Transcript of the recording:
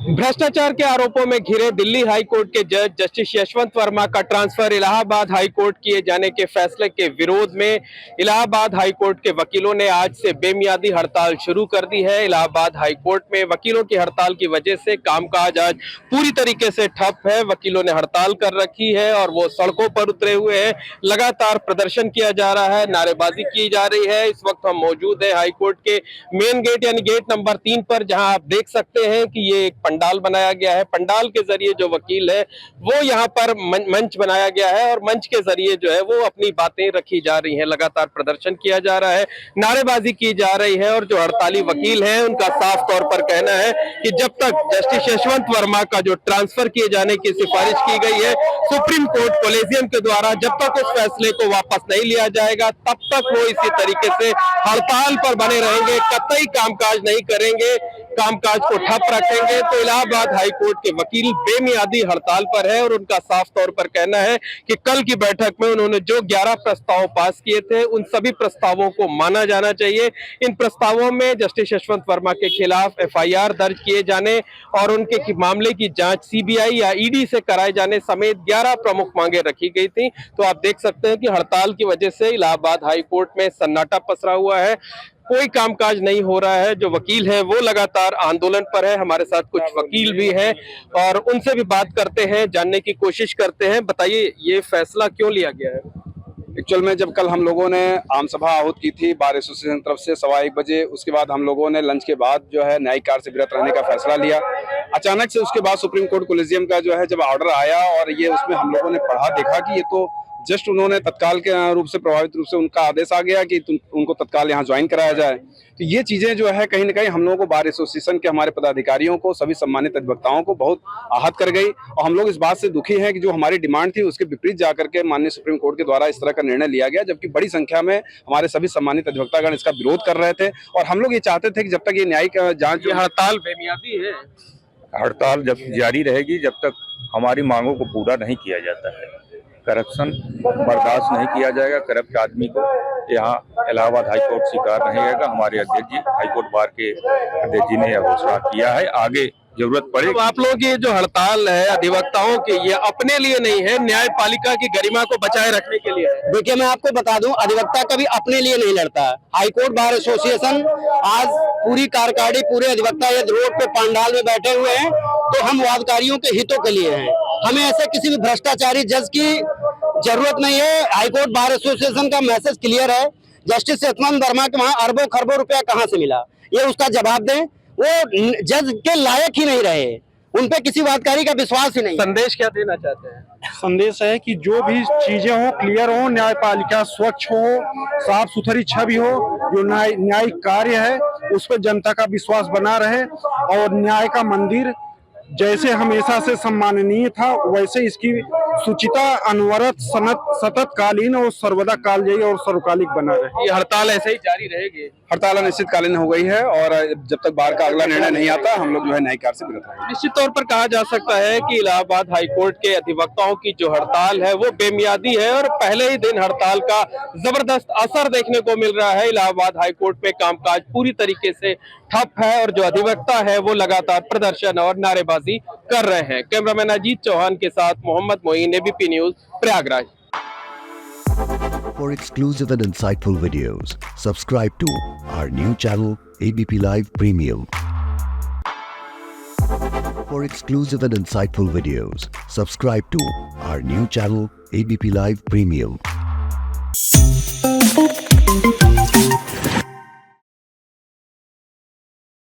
भ्रष्टाचार के आरोपों में घिरे दिल्ली हाई कोर्ट के जज जस्टिस यशवंत वर्मा का ट्रांसफर इलाहाबाद हाई कोर्ट किए जाने के फैसले के विरोध में इलाहाबाद हाई कोर्ट के वकीलों ने आज से बेमियादी हड़ताल शुरू कर दी है। इलाहाबाद हाई कोर्ट में वकीलों की हड़ताल की वजह से कामकाज आज पूरी तरीके से ठप है। वकीलों ने हड़ताल कर रखी है और वो सड़कों पर उतरे हुए हैं। लगातार प्रदर्शन किया जा रहा है, नारेबाजी की जा रही है। इस वक्त हम मौजूद है हाई कोर्ट के मेन गेट यानी गेट नंबर 3 पर, जहां आप देख सकते हैं कि ये एक पंडाल बनाया गया है। पंडाल के जरिए जो वकील है वो यहाँ पर मंच बनाया गया है और मंच के जरिए जो है वो अपनी बातें रखी जा रही हैं। लगातार प्रदर्शन किया जा रहा है, नारेबाजी की जा रही है और जो हड़ताली वकील हैं उनका साफ तौर पर कहना है कि जब तक जस्टिस यशवंत वर्मा का जो ट्रांसफर किए जाने की सिफारिश की गई है सुप्रीम कोर्ट कोलेजियम के द्वारा, जब तक उस फैसले को वापस नहीं लिया जाएगा तब तक वो इसी तरीके से हड़ताल पर बने रहेंगे, कतई कामकाज नहीं करेंगे, कामकाज को ठप रखेंगे। तो इलाहाबाद हाई कोर्ट के वकील बेमियादी हड़ताल पर है और उनका साफ तौर पर कहना है कि कल की बैठक में उन्होंने जो 11 प्रस्ताव पास किए थे उन सभी प्रस्तावों को माना जाना चाहिए। इन प्रस्तावों में जस्टिस यशवंत वर्मा के खिलाफ एफआईआर दर्ज किए जाने और उनके मामले की जांच सीबीआई या ईडी से कराए जाने समेत 11 प्रमुख मांगे रखी गई थी। तो आप देख सकते हैं कि हड़ताल की वजह से इलाहाबाद हाई कोर्ट में सन्नाटा पसरा हुआ है, कोई कामकाज नहीं हो रहा है। जो वकील है वो लगातार आंदोलन पर है। हमारे साथ कुछ वकील भी हैं और उनसे भी बात करते हैं, जानने की कोशिश करते हैं। बताइए, ये फैसला क्यों लिया गया है? एक्चुअल में जब कल हम लोगों ने आम सभा आहूत की थी बार एसोसिएशन तरफ से 1:15 बजे, उसके बाद हम लोगों ने लंच के बाद जो है न्यायिक कार्य से विरत रहने का फैसला लिया। अचानक से उसके बाद सुप्रीम कोर्ट कोलेजियम का जो है जब ऑर्डर आया और ये उसमें हम लोगों ने पढ़ा, देखा कि ये तो जस्ट उन्होंने तत्काल के रूप से प्रभावित रूप से उनका आदेश आ गया कि उनको तत्काल यहाँ ज्वाइन कराया जाए। तो ये चीजें जो है कहीं ना कहीं हम लोगों को बार एसोसिएशन के हमारे पदाधिकारियों को, सभी सम्मानित अधिवक्ताओं को बहुत आहत कर गई और हम लोग इस बात से दुखी हैं कि जो हमारी डिमांड थी उसके विपरीत जाकर के माननीय सुप्रीम कोर्ट के द्वारा इस तरह का निर्णय लिया गया, जबकि बड़ी संख्या में हमारे सभी सम्मानित अधिवक्तागण इसका विरोध कर रहे थे। और हम लोग ये चाहते थे कि जब तक ये न्यायिक जांच, हड़ताल बेमियादी है, हड़ताल जब जारी रहेगी जब तक हमारी मांगों को पूरा नहीं किया जाता है। करप्शन बर्दाश्त नहीं किया जाएगा। करप्ट आदमी को यहाँ इलाहाबाद हाई कोर्ट स्वीकार नहीं रहेगा। हमारे अध्यक्ष जी, हाई कोर्ट बार के अध्यक्ष जी ने यह घोषणा किया है। आगे जरूरत पड़े तो आप लोग ये जो हड़ताल है अधिवक्ताओं की, ये अपने लिए नहीं है, न्यायपालिका की गरिमा को बचाए रखने के लिए है। देखिए, मैं आपको बता दूं, अधिवक्ता कभी अपने लिए नहीं लड़ता। हाईकोर्ट बार एसोसिएशन आज पूरी कार्यकारिणी, पूरे अधिवक्ता ये रोड पे पंडाल में बैठे हुए हैं तो हम वादकारियों के हितों के लिए हैं। हमें ऐसे किसी भी भ्रष्टाचारी जज की जरूरत नहीं है। हाईकोर्ट बार एसोसिएशन का मैसेज क्लियर है, जस्टिस यशवंत वर्मा के वहां अरबों खरबों रुपया कहां से मिला, ये उसका जवाब दें। वो जज के लायक ही नहीं रहे, उन पे किसी वादकारी का विश्वास ही नहीं। संदेश क्या देना चाहते हैं? संदेश है कि जो भी चीजें हो क्लियर हो, न्यायपालिका स्वच्छ हो, साफ सुथरी छवि हो, जो न्यायिक कार्य है उस पर जनता का विश्वास बना रहे और न्याय का मंदिर जैसे हमेशा से सम्माननीय था वैसे इसकी सुचिता अनवरत सतत कालीन और सर्वदा कालजयी और सर्वकालिक बना रहे। ये हड़ताल ऐसे ही जारी रहेगी? हड़ताल अनिश्चितकालीन हो गई है और जब तक बार का अगला निर्णय नहीं आता हम लोग जो है न्यायिक कार्य से विरत रहेंगे। निश्चित तौर पर कहा जा सकता है कि इलाहाबाद हाईकोर्ट के अधिवक्ताओं की जो हड़ताल है वो बेमियादी है और पहले ही दिन हड़ताल का जबरदस्त असर देखने को मिल रहा है। इलाहाबाद हाईकोर्ट में कामकाज पूरी तरीके से ठप है और जो अधिवक्ता है वो लगातार प्रदर्शन और नारेबाजी कर रहे हैं। कैमरामैन अजीत चौहान के साथ Mohammad Moin, ABP news, Prayagraj. For exclusive and insightful videos, subscribe to our new channel ABP Live Premium. For exclusive and insightful videos, subscribe to our new channel ABP Live Premium.